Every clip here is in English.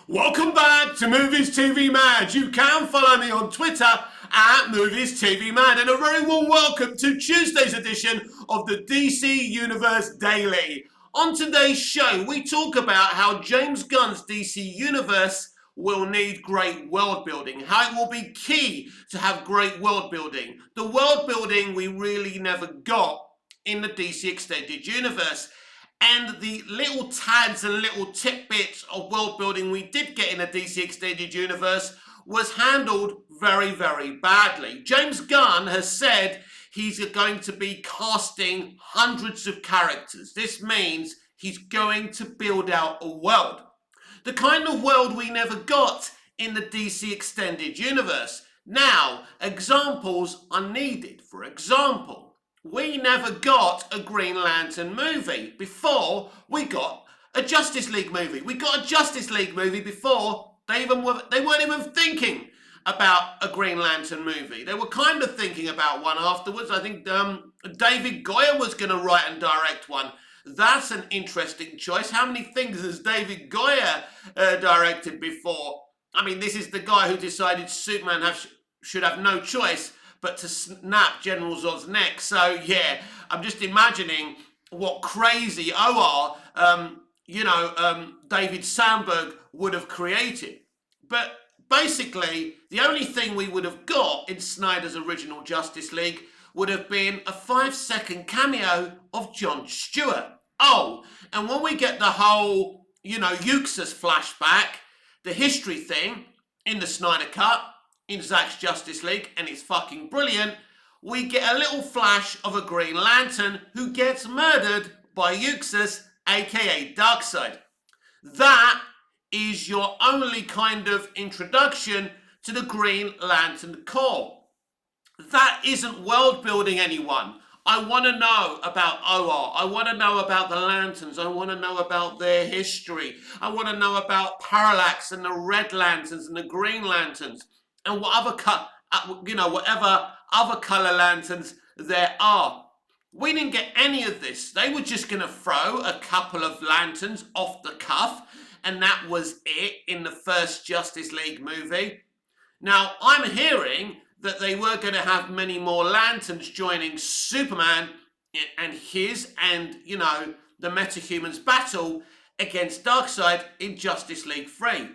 Welcome back to Movies TV Mad. You can follow me on Twitter at Movies TV Mad, and a very warm welcome to Tuesday's edition of the DC Universe Daily. On today's show, we talk about how James Gunn's DC Universe will need great world building, how it will be key to have great world building, the world building we really never got in the DC Extended Universe, and the little tads and little tidbits of world building we did get in the DC Extended Universe was handled very, very badly. James Gunn has said he's going to be casting hundreds of characters. This means he's going to build out a world. The kind of world we never got in the DC Extended Universe. Now, examples are needed. For example, we never got a Green Lantern movie before we got a Justice League movie. We got a Justice League movie before they weren't even thinking about a Green Lantern movie. They were kind of thinking about one afterwards. I think David Goyer was going to write and direct one. That's an interesting choice. How many things has David Goyer directed before? I mean, this is the guy who decided Superman should have no choice but to snap General Zod's neck. So yeah, I'm just imagining what crazy David Sandberg would have created. But basically, the only thing we would have got in Snyder's original Justice League would have been a 5-second cameo of John Stewart. Oh, and when we get the whole, Euxus flashback, the history thing in the Snyder Cut, in Zack's Justice League, and it's fucking brilliant, we get a little flash of a Green Lantern who gets murdered by Euxus, aka Darkseid. That is your only kind of introduction to the Green Lantern Corps. That isn't world building, anyone. I want to know about OR. I want to know about the Lanterns. I want to know about their history. I want to know about Parallax and the Red Lanterns and the Green Lanterns, and whatever other colour lanterns there are. We didn't get any of this. They were just going to throw a couple of lanterns off the cuff, and that was it in the first Justice League movie. Now, I'm hearing that they were going to have many more lanterns joining Superman and the metahumans battle against Darkseid in Justice League 3.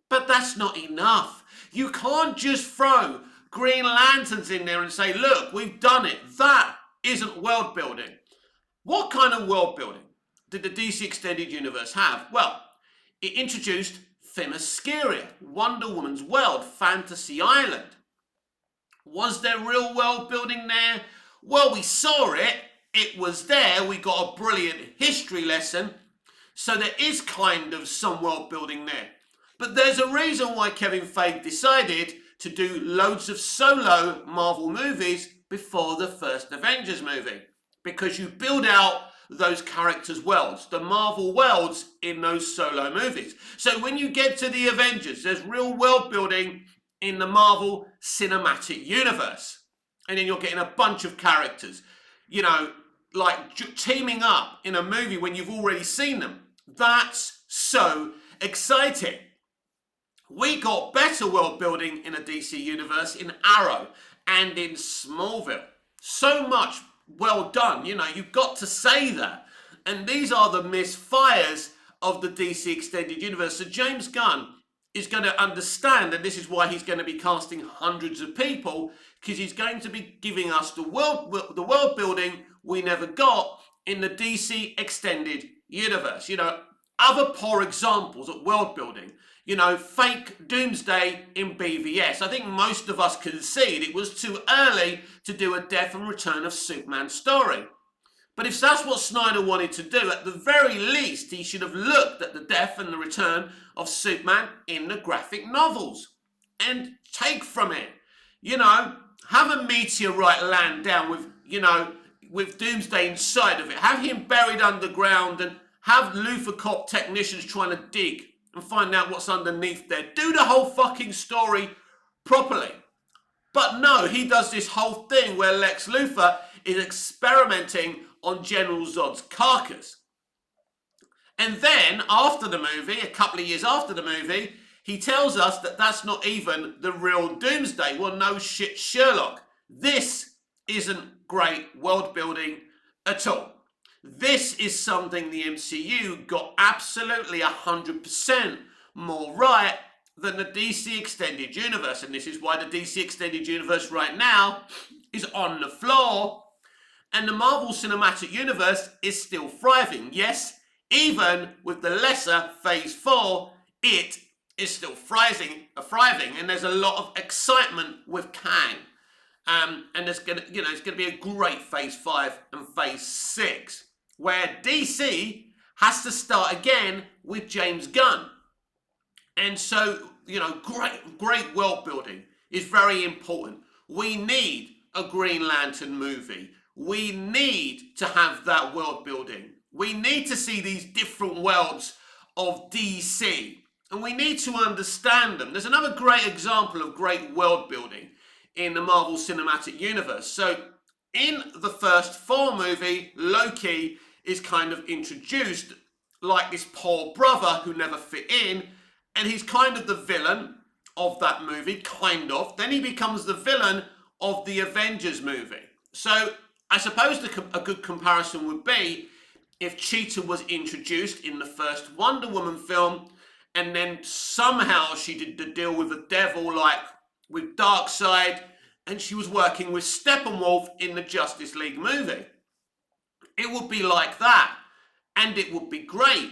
But that's not enough. You can't just throw Green Lanterns in there and say, look, we've done it. That isn't world building. What kind of world building did the DC Extended Universe have? Well, it introduced Themyscira, Wonder Woman's world, Fantasy Island. Was there real world building there? Well, we saw it. It was there. We got a brilliant history lesson. So there is kind of some world building there. But there's a reason why Kevin Feige decided to do loads of solo Marvel movies before the first Avengers movie. Because you build out those characters' worlds, the Marvel worlds in those solo movies. So when you get to the Avengers, there's real world building in the Marvel Cinematic Universe. And then you're getting a bunch of characters, like teaming up in a movie when you've already seen them. That's so exciting. We got better world building in a DC universe in Arrow and in Smallville. So much well done, you've got to say that. And these are the misfires of the DC Extended Universe. So James Gunn is going to understand, and this is why he's going to be casting hundreds of people, because he's going to be giving us the world building we never got in the DC Extended Universe. Other poor examples of world building. Fake Doomsday in BVS. I think most of us concede it was too early to do a death and return of Superman story. But if that's what Snyder wanted to do, at the very least, he should have looked at the death and the return of Superman in the graphic novels and take from it. Have a meteorite land down with Doomsday inside of it. Have him buried underground and have Luthor Cop technicians trying to dig and find out what's underneath there. Do the whole fucking story properly. But no, he does this whole thing where Lex Luthor is experimenting on General Zod's carcass. And then, after the movie, a couple of years after the movie, he tells us that that's not even the real Doomsday. Well, no shit, Sherlock. This isn't great world building at all. This is something the MCU got absolutely 100% more right than the DC Extended Universe. And this is why the DC Extended Universe right now is on the floor. And the Marvel Cinematic Universe is still thriving. Yes, even with the lesser Phase 4, it is still thriving, and there's a lot of excitement with Kang. And there's it's gonna be a great Phase 5 and Phase 6, where DC has to start again with James Gunn. And so, great world building is very important. We need a Green Lantern movie. We need to have that world building. We need to see these different worlds of DC. And we need to understand them. There's another great example of great world building in the Marvel Cinematic Universe. So, in the first Thor movie, Loki is kind of introduced like this poor brother who never fit in, and he's kind of the villain of that movie, kind of. Then he becomes the villain of the Avengers movie. So, I suppose a good comparison would be if Cheetah was introduced in the first Wonder Woman film, and then somehow she did the deal with the devil, like with Darkseid, and she was working with Steppenwolf in the Justice League movie. It would be like that, and it would be great.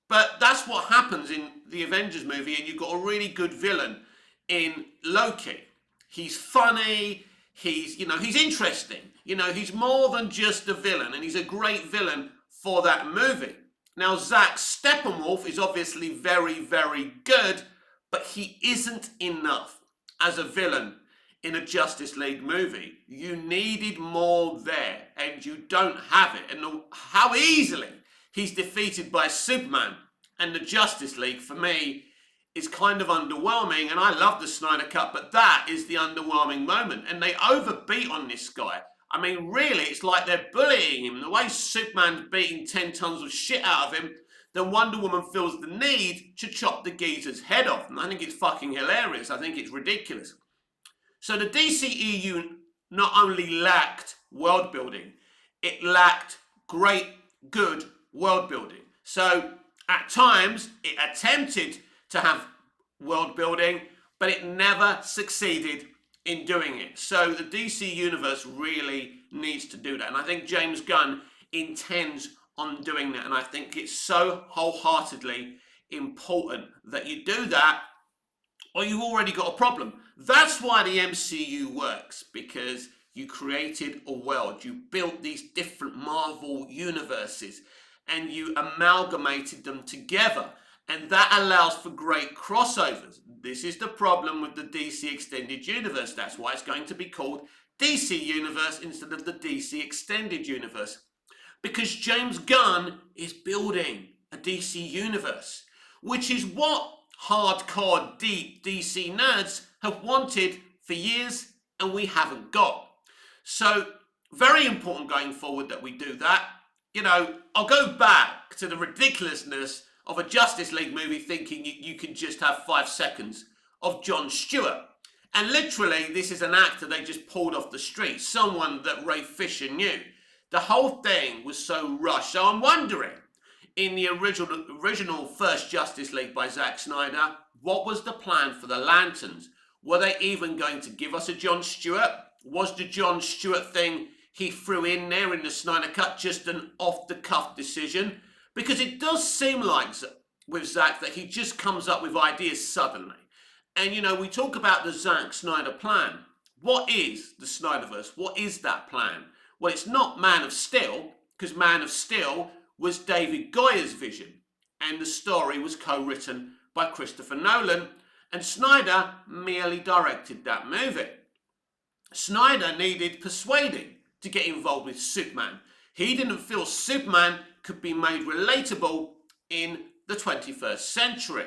But that's what happens in the Avengers movie, and you've got a really good villain in Loki. He's funny, he's interesting. He's more than just a villain, and he's a great villain for that movie. Now, Zack Steppenwolf is obviously very, very good, but he isn't enough as a villain in a Justice League movie. You needed more there, and you don't have it. And how easily he's defeated by Superman and the Justice League, for me, is kind of underwhelming. And I love the Snyder Cut, but that is the underwhelming moment. And they overbeat on this guy. I mean, really, it's like they're bullying him. The way Superman's beating 10 tons of shit out of him, then Wonder Woman feels the need to chop the geezer's head off. And I think it's fucking hilarious. I think it's ridiculous. So the DCEU not only lacked world building, it lacked great, good world building. So at times, it attempted to have world building, but it never succeeded in doing it. So the DC Universe really needs to do that. And I think James Gunn intends on doing that. And I think it's so wholeheartedly important that you do that, or you've already got a problem. That's why the MCU works, because you created a world. You built these different Marvel universes and you amalgamated them together. And that allows for great crossovers. This is the problem with the DC Extended Universe. That's why it's going to be called DC Universe instead of the DC Extended Universe. Because James Gunn is building a DC Universe, which is what hardcore, deep DC nerds have wanted for years, and we haven't got. So, very important going forward that we do that. I'll go back to the ridiculousness of a Justice League movie thinking you can just have 5 seconds of Jon Stewart. And literally, this is an actor they just pulled off the street, someone that Ray Fisher knew. The whole thing was so rushed. So I'm wondering, in the original first Justice League by Zack Snyder, what was the plan for the Lanterns? Were they even going to give us a Jon Stewart? Was the Jon Stewart thing he threw in there in the Snyder Cut just an off-the-cuff decision? Because it does seem like with Zack that he just comes up with ideas suddenly. And we talk about the Zack Snyder plan. What is the Snyderverse? What is that plan? Well, it's not Man of Steel, because Man of Steel was David Goyer's vision, and the story was co-written by Christopher Nolan, and Snyder merely directed that movie. Snyder needed persuading to get involved with Superman. He didn't feel Superman could be made relatable in the 21st century.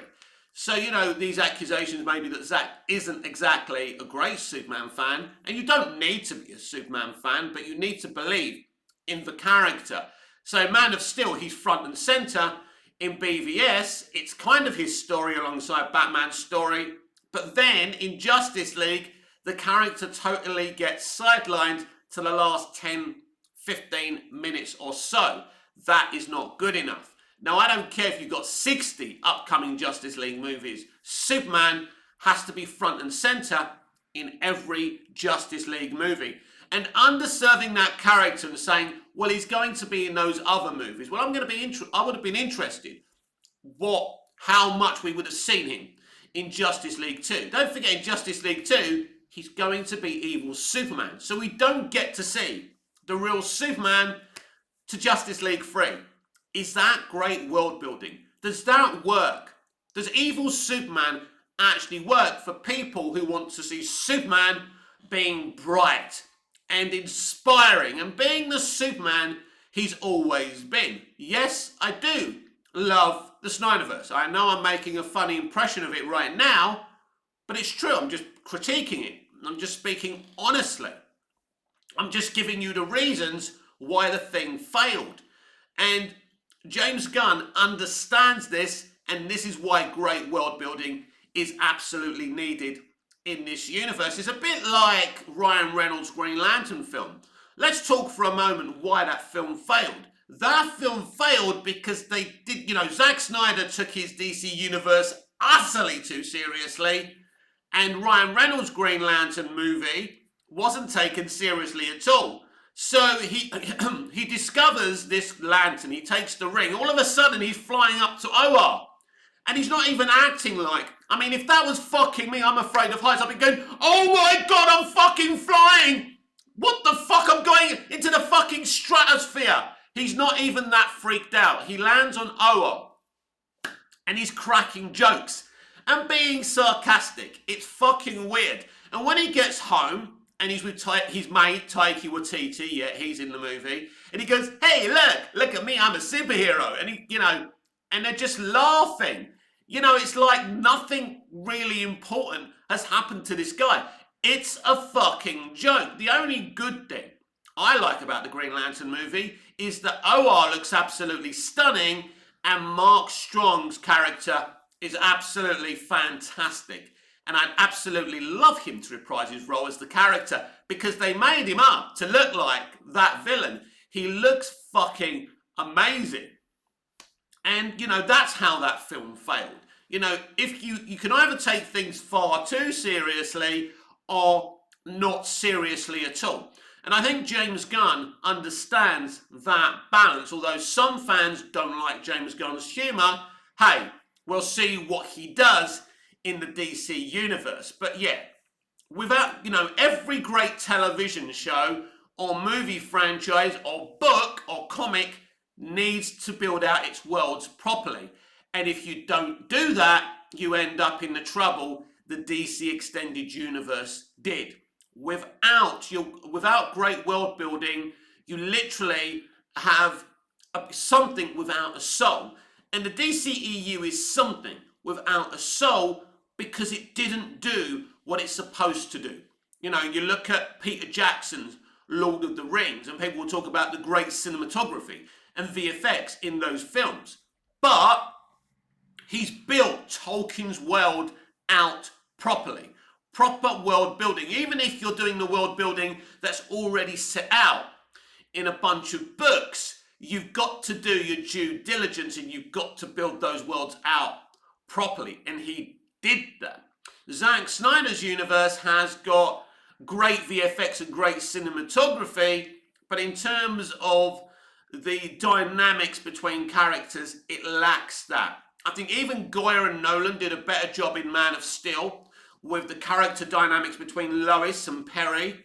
So, these accusations maybe that Zack isn't exactly a great Superman fan, and you don't need to be a Superman fan, but you need to believe in the character. So Man of Steel, he's front and centre In BVS, it's kind of his story alongside Batman's story, but then in Justice League, the character totally gets sidelined to the last 10, 15 minutes or so. That is not good enough. Now, I don't care if you've got 60 upcoming Justice League movies. Superman has to be front and centre in every Justice League movie. And underserving that character and saying, well, he's going to be in those other movies. Well, I would have been interested how much we would have seen him in Justice League 2. Don't forget, in Justice League 2, he's going to be evil Superman. So we don't get to see the real Superman to Justice League 3. Is that great world building? Does that work? Does evil Superman actually work for people who want to see Superman being bright and inspiring and being the Superman he's always been? Yes, I do love the Snyderverse. I know I'm making a funny impression of it right now, but it's true. I'm just critiquing it. I'm just speaking honestly. I'm just giving you the reasons why the thing failed. And James Gunn understands this, and this is why great world building is absolutely needed in this universe. It's a bit like Ryan Reynolds' Green Lantern film. Let's talk for a moment why that film failed. That film failed because they did, Zack Snyder took his DC universe utterly too seriously, and Ryan Reynolds' Green Lantern movie wasn't taken seriously at all. So he discovers this lantern, he takes the ring, all of a sudden he's flying up to OR. And he's not even acting like, if that was fucking me, I'm afraid of heights, I'd be going, oh my God, I'm fucking flying. What the fuck, I'm going into the fucking stratosphere. He's not even that freaked out. He lands on OR and he's cracking jokes and being sarcastic. It's fucking weird. And when he gets home, and he's with his mate, Taika Waititi, yeah, he's in the movie. And he goes, hey, look at me, I'm a superhero. And and they're just laughing. It's like nothing really important has happened to this guy. It's a fucking joke. The only good thing I like about the Green Lantern movie is that OR looks absolutely stunning and Mark Strong's character is absolutely fantastic. And I'd absolutely love him to reprise his role as the character because they made him up to look like that villain. He looks fucking amazing. And, that's how that film failed. If you can either take things far too seriously or not seriously at all. And I think James Gunn understands that balance. Although some fans don't like James Gunn's humour, hey, we'll see what he does in the DC universe. But yeah, without, every great television show or movie franchise or book or comic needs to build out its worlds properly. And if you don't do that, you end up in the trouble the DC Extended Universe did. Without great world building, you literally have something without a soul. And the DCEU is something without a soul because it didn't do what it's supposed to do. You look at Peter Jackson's Lord of the Rings and people will talk about the great cinematography and VFX in those films. But he's built Tolkien's world out properly. Proper world building. Even if you're doing the world building that's already set out in a bunch of books, you've got to do your due diligence and you've got to build those worlds out properly. And he did that. Zack Snyder's universe has got great VFX and great cinematography, but in terms of the dynamics between characters, it lacks that. I think even Goyer and Nolan did a better job in Man of Steel with the character dynamics between Lois and Perry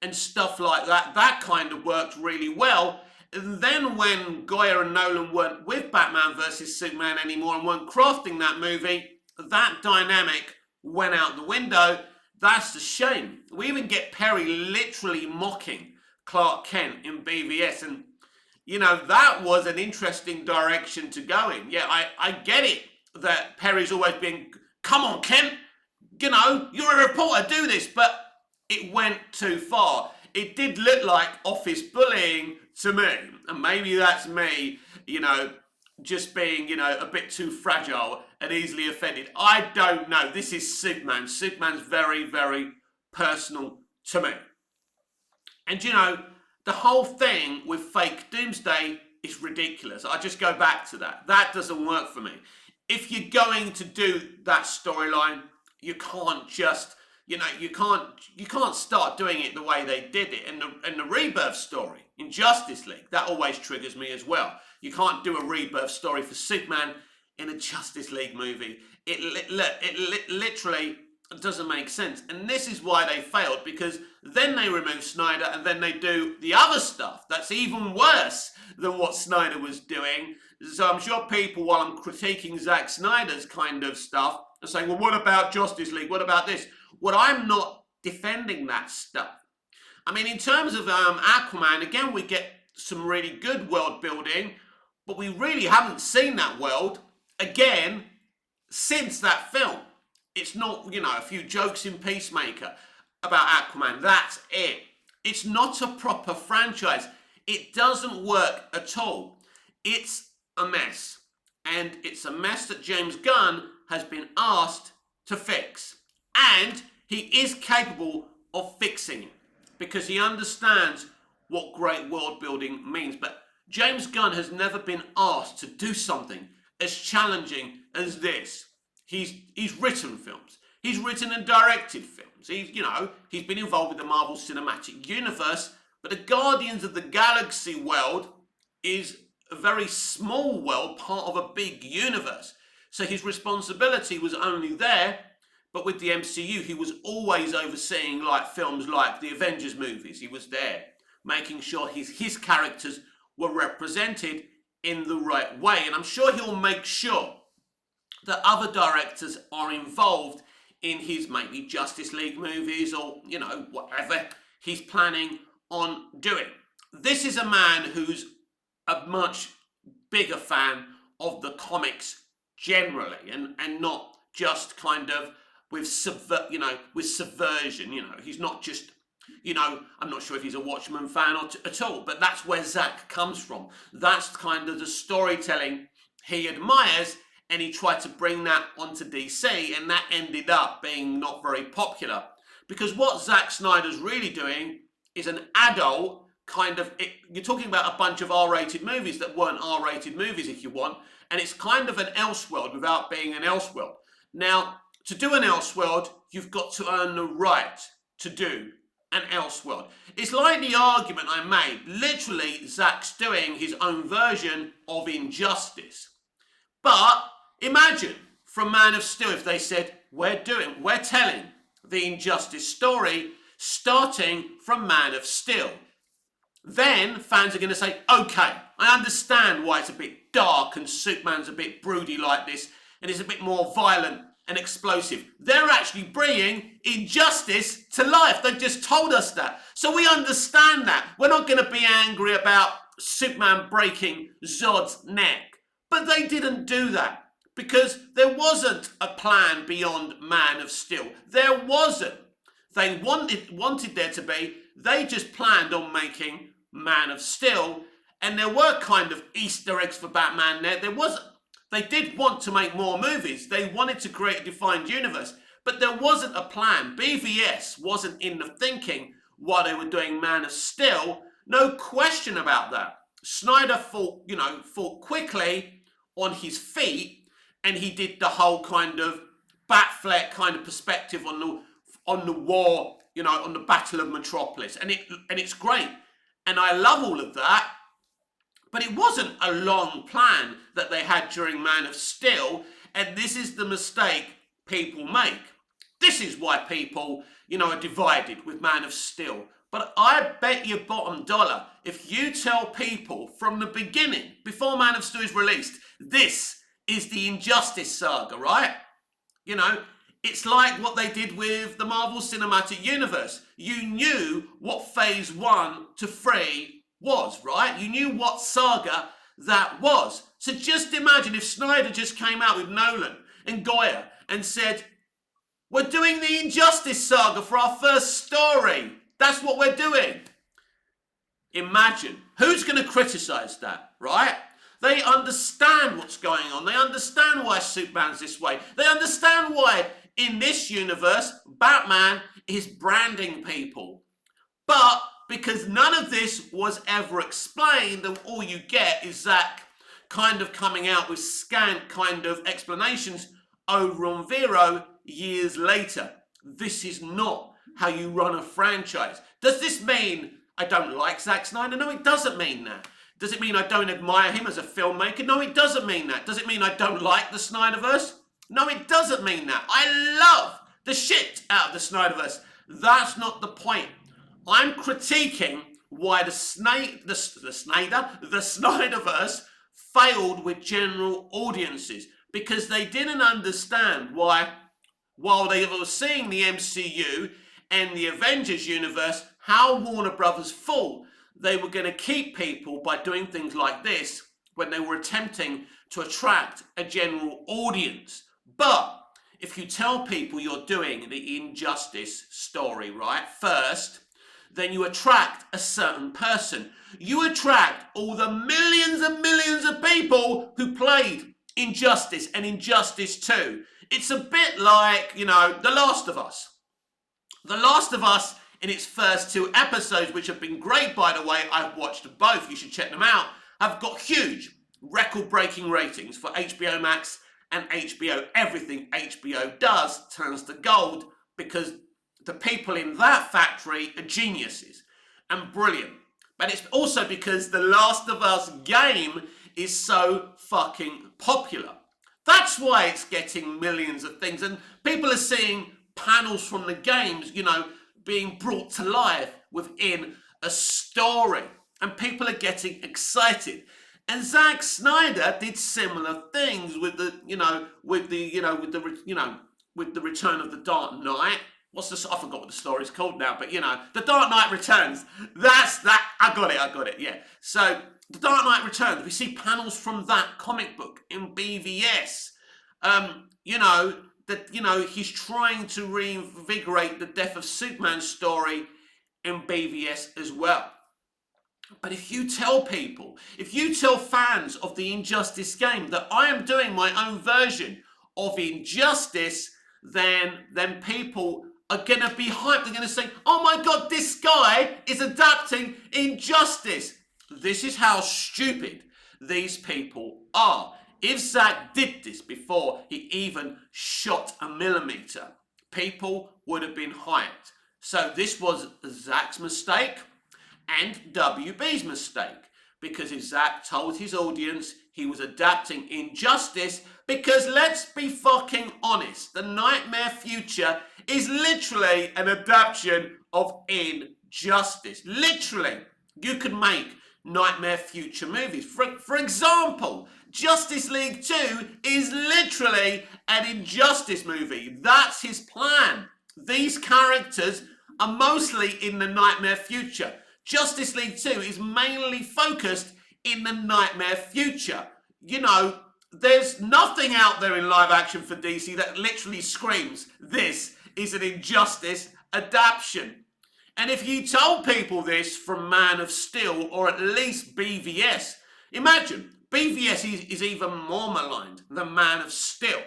and stuff like that. That kind of worked really well. And then when Goyer and Nolan weren't with Batman vs Superman anymore and weren't crafting that movie, that dynamic went out the window. That's a shame. We even get Perry literally mocking Clark Kent in BVS, and that was an interesting direction to go in. Yeah, I get it that Perry's always been, come on, Kent, you're a reporter, do this, but it went too far. It did look like office bullying to me, and maybe that's me, just being, a bit too fragile and easily offended. I don't know. This is Superman. Superman's very, very personal to me. And the whole thing with fake Doomsday is ridiculous. I just go back to that. That doesn't work for me. If you're going to do that storyline, you can't just, you can't start doing it the way they did it. And the rebirth story in Justice League, that always triggers me as well. You can't do a rebirth story for Superman in a Justice League movie. It literally doesn't make sense. And this is why they failed, because then they remove Snyder and then they do the other stuff that's even worse than what Snyder was doing. So I'm sure people, while I'm critiquing Zack Snyder's kind of stuff, are saying, well, what about Justice League? What about this? Well, I'm not defending that stuff. I mean, in terms of Aquaman, again, we get some really good world building, but we really haven't seen that world again since that film. It's not, a few jokes in Peacemaker about Aquaman. That's it. It's not a proper franchise. It doesn't work at all. It's a mess. And it's a mess that James Gunn has been asked to fix. And he is capable of fixing it because he understands what great world building means. But James Gunn has never been asked to do something as challenging as this. He's written films. He's written and directed films. He's been involved with the Marvel Cinematic Universe, but the Guardians of the Galaxy world is a very small world, part of a big universe. So his responsibility was only there, but with the MCU, he was always overseeing films like the Avengers movies. He was there, making sure his characters were represented in the right way. And I'm sure he'll make sure that other directors are involved in his maybe Justice League movies or, whatever he's planning on doing. This is a man who's a much bigger fan of the comics generally and not just kind of with subversion. He's not just, I'm not sure if he's a Watchmen fan at all, but that's where Zack comes from. That's kind of the storytelling he admires. And he tried to bring that onto DC, and that ended up being not very popular. Because what Zack Snyder's really doing is an adult kind of... You're talking about a bunch of R-rated movies that weren't R-rated movies, if you want, and it's kind of an Elseworld without being an Elseworld. Now, to do an Elseworld, you've got to earn the right to do an Elseworld. It's like the argument I made. Literally, Zack's doing his own version of Injustice. But imagine from Man of Steel if they said, we're telling the Injustice story starting from Man of Steel. Then fans are going to say, okay, I understand why it's a bit dark and Superman's a bit broody like this and it's a bit more violent and explosive. They're actually bringing Injustice to life. They've just told us that. So we understand that. We're not going to be angry about Superman breaking Zod's neck. But they didn't do that because there wasn't a plan beyond Man of Steel. There wasn't. They wanted there to be. They just planned on making Man of Steel, and there were kind of Easter eggs for Batman there. They did want to make more movies. They wanted to create a defined universe, but there wasn't a plan. BVS wasn't in the thinking while they were doing Man of Steel. No question about that. Snyder thought quickly on his feet, and he did the whole kind of Batfleck kind of perspective on the war, on the Battle of Metropolis, and it's great, and I love all of that. But it wasn't a long plan that they had during Man of Steel, and this is the mistake people make. This is why people, are divided with Man of Steel. But I bet you bottom dollar, if you tell people from the beginning, before Man of Steel is released, this is the Injustice saga, right? It's like what they did with the Marvel Cinematic Universe. You knew what phase 1 to 3 was, right? You knew what saga that was. So just imagine if Snyder just came out with Nolan and Goya and said, we're doing the Injustice saga for our first story. That's what we're doing. Imagine. Who's going to criticize that, right? They understand what's going on. They understand why Superman's this way. They understand why, in this universe, Batman is branding people. But because none of this was ever explained, and all you get is Zack kind of coming out with scant kind of explanations over on Vero years later. This is not how you run a franchise. Does this mean I don't like Zack Snyder? No, it doesn't mean that. Does it mean I don't admire him as a filmmaker? No, it doesn't mean that. Does it mean I don't like the Snyderverse? No, it doesn't mean that. I love the shit out of the Snyderverse. That's not the point. I'm critiquing why the Snyderverse failed with general audiences, because they didn't understand why, while they were seeing the MCU and the Avengers universe, how Warner Brothers thought they were going to keep people by doing things like this when they were attempting to attract a general audience. But if you tell people you're doing the Injustice story, right, first, then you attract a certain person. You attract all the millions and millions of people who played Injustice and Injustice 2. It's a bit like, The Last of Us. The Last of Us, in its first 2 episodes, which have been great, by the way, I've watched both, you should check them out, have got huge, record-breaking ratings for HBO Max and HBO. Everything HBO does turns to gold, because the people in that factory are geniuses and brilliant. But it's also because the Last of Us game is so fucking popular. That's why it's getting millions of things. And people are seeing panels from the games, being brought to life within a story. And people are getting excited. And Zack Snyder did similar things with the Return of the Dark Knight. I forgot what the story's called now, but The Dark Knight Returns. That's that. I got it, yeah. So, The Dark Knight Returns, we see panels from that comic book in BVS. He's trying to reinvigorate the Death of Superman story in BVS as well. But if you tell fans of the Injustice game that I am doing my own version of Injustice, then people are going to be hyped. They're going to say, oh my God, this guy is adapting Injustice. This is how stupid these people are. If Zack did this before he even shot a millimeter, people would have been hyped. So this was Zack's mistake and WB's mistake. Because if Zack told his audience he was adapting Injustice, because let's be fucking honest, the Nightmare Future is literally an adaptation of Injustice. Literally, you could make Nightmare Future movies. For example, Justice League 2 is literally an Injustice movie. That's his plan. These characters are mostly in the Nightmare Future. Justice League 2 is mainly focused in the Nightmare Future. There's nothing out there in live action for DC that literally screams, this is an Injustice adaptation. And if you told people this from Man of Steel, or at least BVS, imagine, BVS is even more maligned than Man of Steel.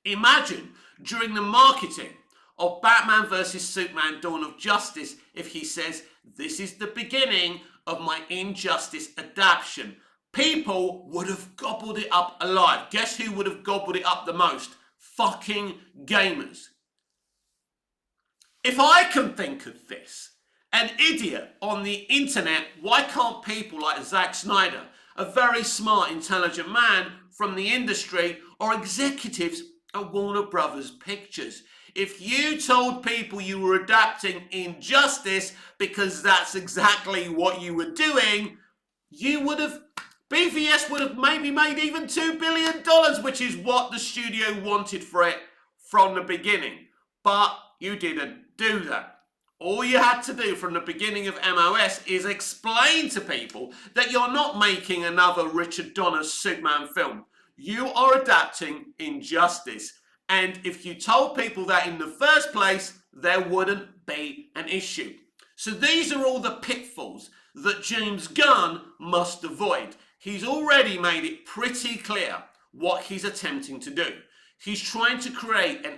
Imagine, during the marketing of Batman vs. Superman Dawn of Justice, if he says, this is the beginning of my Injustice adaptation. People would have gobbled it up alive. Guess who would have gobbled it up the most? Fucking gamers. If I can think of this, an idiot on the internet, why can't people like Zack Snyder, a very smart, intelligent man from the industry, or executives at Warner Brothers Pictures? If you told people you were adapting Injustice because that's exactly what you were doing, BVS would have maybe made even $2 billion, which is what the studio wanted for it from the beginning. But you didn't do that. All you had to do from the beginning of MOS is explain to people that you're not making another Richard Donner Superman film. You are adapting Injustice. And if you told people that in the first place, there wouldn't be an issue. So these are all the pitfalls that James Gunn must avoid. He's already made it pretty clear what he's attempting to do. He's trying to create an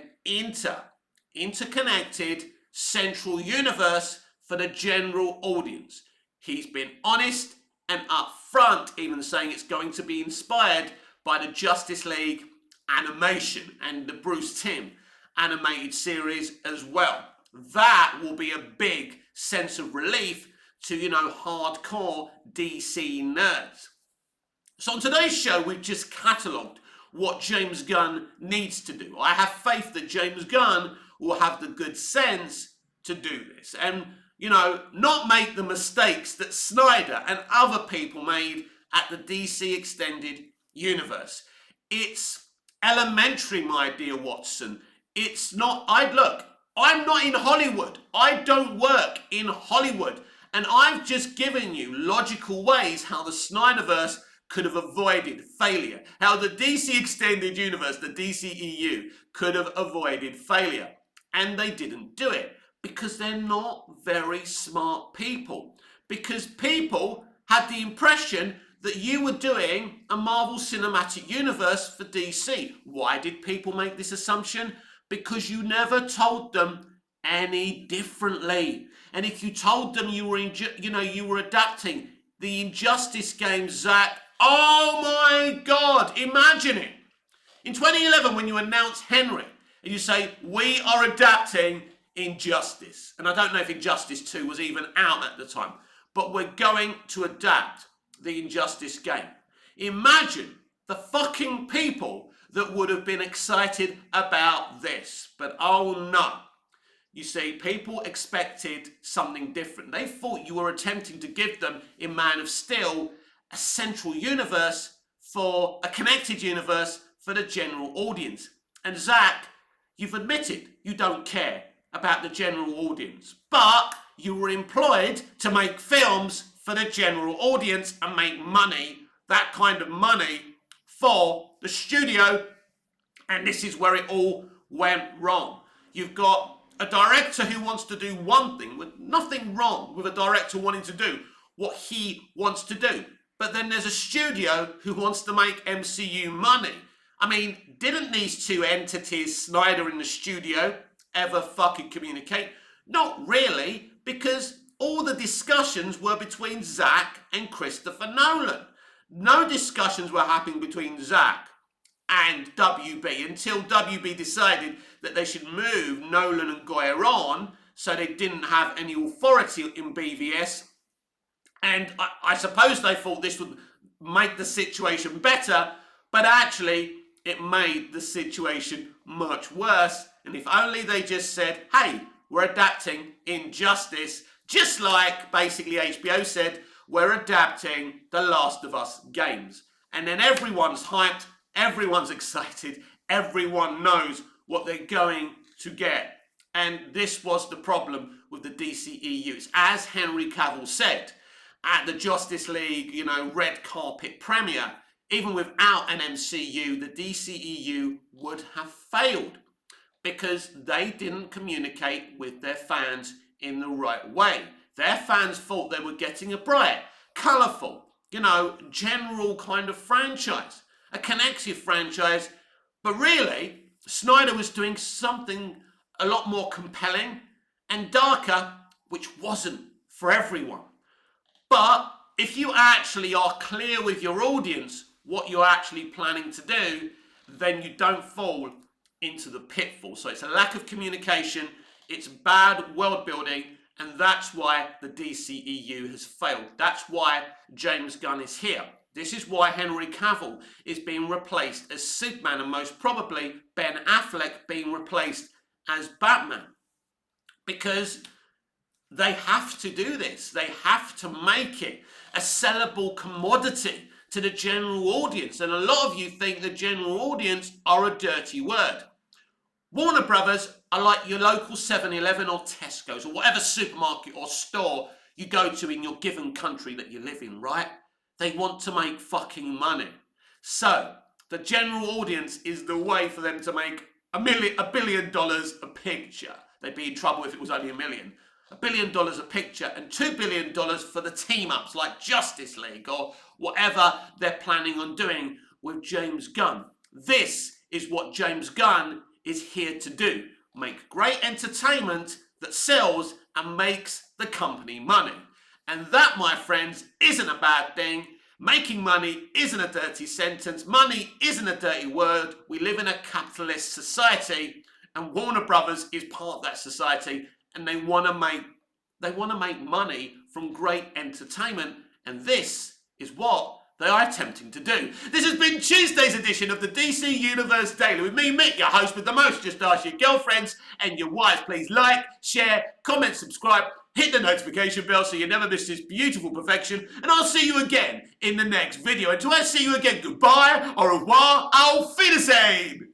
interconnected central universe for the general audience. He's been honest and upfront, even saying it's going to be inspired by the Justice League animation and the Bruce Timm animated series as well. That will be a big sense of relief to, hardcore DC nerds. So on today's show, we've just catalogued what James Gunn needs to do. I have faith that James Gunn will have the good sense to do this and, not make the mistakes that Snyder and other people made at the DC Extended Universe. It's elementary, my dear Watson. It's not, I'm not in Hollywood. I don't work in Hollywood. And I've just given you logical ways how the Snyderverse could have avoided failure. How the DC Extended Universe, the DCEU, could have avoided failure. And they didn't do it because they're not very smart people. Because people had the impression that you were doing a Marvel Cinematic Universe for DC. Why did people make this assumption? Because you never told them any differently. And if you told them you were adapting the Injustice game, Zack, oh my God, imagine it. In 2011, when you announce Henry, and you say, we are adapting Injustice. And I don't know if Injustice 2 was even out at the time, but we're going to adapt the Injustice game. Imagine the fucking people that would have been excited about this. But oh no. You see, people expected something different. They thought you were attempting to give them, in Man of Steel, a central universe for a connected universe for the general audience. And Zack, you've admitted you don't care about the general audience, but you were employed to make films for the general audience and make money, that kind of money, for the studio. And this is where it all went wrong. You've got a director who wants to do one thing, with nothing wrong with a director wanting to do what he wants to do. But then there's a studio who wants to make MCU money. I mean, didn't these two entities, Snyder and the studio, ever fucking communicate? Not really, because all the discussions were between Zack and Christopher Nolan. No discussions were happening between Zack and WB until WB decided that they should move Nolan and Goyer on so they didn't have any authority in BVS. And I suppose they thought this would make the situation better, but actually it made the situation much worse. And if only they just said, hey, we're adapting Injustice, just like basically HBO said, we're adapting The Last of Us games. And then everyone's hyped, everyone's excited, everyone knows what they're going to get. And this was the problem with the DCEU. It's as Henry Cavill said at the Justice League, red carpet premiere, even without an MCU, the DCEU would have failed because they didn't communicate with their fans in the right way. Their fans thought they were getting a bright, colourful, general kind of franchise, a connected franchise. But really, Snyder was doing something a lot more compelling and darker, which wasn't for everyone. But if you actually are clear with your audience what you're actually planning to do, then you don't fall into the pitfall. So it's a lack of communication, it's bad world building, and that's why the DCEU has failed. That's why James Gunn is here. This is why Henry Cavill is being replaced as Superman, and most probably Ben Affleck being replaced as Batman. Because they have to do this. They have to make it a sellable commodity to the general audience. And a lot of you think the general audience are a dirty word. Warner Brothers are like your local 7-Eleven or Tesco's or whatever supermarket or store you go to in your given country that you live in, right? They want to make fucking money. So the general audience is the way for them to make $1 billion a picture. They'd be in trouble if it was only $1 million. $1 billion a picture and $2 billion for the team-ups like Justice League or whatever they're planning on doing with James Gunn. This is what James Gunn is here to do. Make great entertainment that sells and makes the company money. And that, my friends, isn't a bad thing. Making money isn't a dirty sentence. Money isn't a dirty word. We live in a capitalist society, and Warner Brothers is part of that society, and they want to make money from great entertainment, and this is what they are attempting to do. This has been Tuesday's edition of the DC Universe Daily with me, Mick, your host with the most. Just ask your girlfriends and your wives. Please like, share, comment, subscribe, hit the notification bell so you never miss this beautiful perfection, and I'll see you again in the next video. Until I see you again, goodbye, au revoir, auf Wiedersehen.